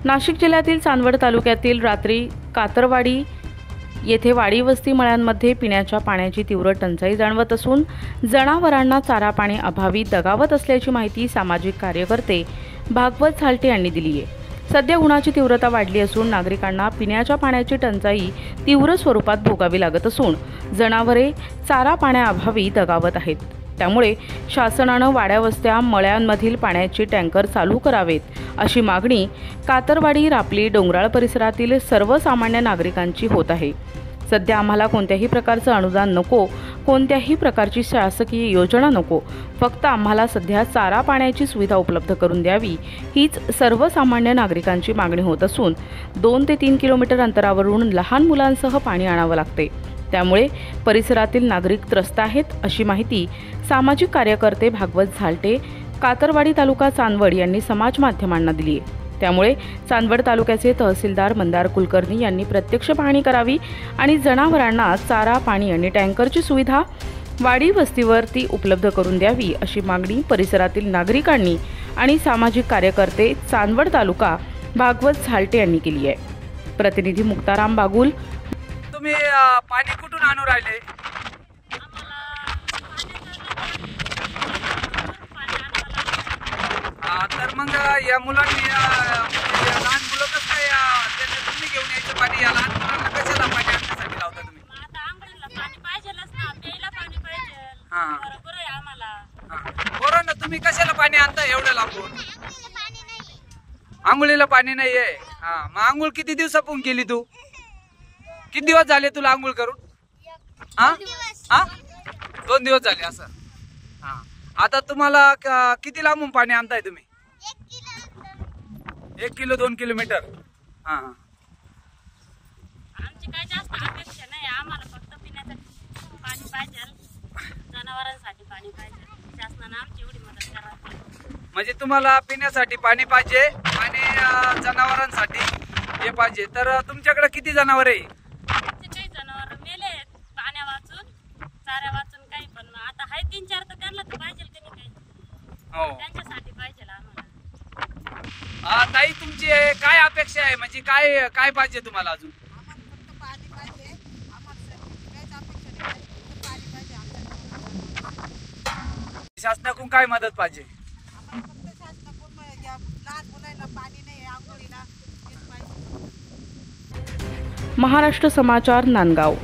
नाशिक जिल्ह्यातील चांदवड तालुक्यातील रात्री कातरवाडी येथे वाडी वस्ती मळ्यांमध्ये पिण्याच्या पाण्याची तीव्र टंचाई जाणवत असून जनावरांना चारा पाणी अभावी दगावत असल्याची माहिती सामाजिक कार्यकर्ते भागवत झालटे यांनी दिली आहे। सध्या उन्हाची तीव्रता वाढली असून नागरिकांना पिण्याच्या पाण्याची टंचाई तीव्र स्वरूपात भोगावी लागत असून जनावरे चारा पाण्याअभावी दगावत आहेत। त्यामुळे शासनानं वाड्या वस्त्या मळ्यांमधील पाण्याचे टँकर चालू करावेत अशी मागणी कातरवाडी रापली डोंगराळ परिसरातील सर्वसामान्य नागरिकांची होत आहे। सध्या आम्हाला कोणत्याही प्रकारचं अनुदान नको, कोणत्याही प्रकारची शासकीय योजना नको, फक्त आम्हाला सध्या चारा पाण्याची सुविधा उपलब्ध करून द्यावी हीच सर्वसामान्य नागरिकांची मागणी होत असून 2 ते 3 किलोमीटर अंतरावरून लहान मुलांसह पाणी आणावं लागते। त्यामुळे परिसरातील नागरिक त्रस्त आहेत अशी माहिती सामाजिक कार्यकर्ते भागवत झालटे कातरवाडी तालुका चांदवड यांनी समाज माध्यमांना दिली आहे। त्यामुळे चांदवड तालुक्याचे तहसीलदार मंदार कुलकर्णी यांनी प्रत्यक्ष पाहणी करावी आणि जनावरांना चारा पाणी आणि टँकरची सुविधा वाडी वस्तीवरती उपलब्ध करून द्यावी अशी मागणी परिसरातील नागरिकांनी आणि सामाजिक कार्यकर्ते चांदवड तालुका भागवत झालटे यांनी केली आहे। प्रतिनिधी मुक्ताराम बागुल। तुम्ही पाणी कुठून आणू राहिले? तर मग या मुलांनी लहान मुलं कसं काय तुम्ही घेऊन यायचं पाणी? या लहान मुलांना कशाला पाणी आणण्यासाठी लावता तुम्ही? बरोबर, तुम्ही कशाला पाणी आणता एवढं लांबून? आंघोळीला पाणी नाही आहे। मग आंघोळ किती दिवसापून केली तू? किती दिवस झाले तुला आंघोळ करून? 2 दिवस झाले असं। आता तुम्हाला किती लांबून पाणी आणताय तुम्ही? 1 किलो 2 किलोमीटर। आमची काय जास्त अपेक्षा नाही, आम्हाला फक्त पिण्यासाठी पाणी पाहिजे, जनावरांसाठी पाणी पाहिजे। शासनाने आमची एवढी मदत करावी। म्हणजे तुम्हाला पिण्यासाठी पाणी पाहिजे आणि जनावरांसाठी हे पाहिजे। तर तुमच्याकडे किती जनावर आहे? काही जनावर मेले पाण्या वाचून, चाऱ्या वाचून, काही पण आता हाय 3-4 तर त्यांना तर पाहिजे की नाही, काही त्यांच्यासाठी पाहिजे आम्हाला। ताई, तुमची काय अपेक्षा आहे? म्हणजे काय काय पाहिजे तुम्हाला अजून? शासनाकडून काय मदत पाहिजे? महाराष्ट्र समाचार, नांदगाव।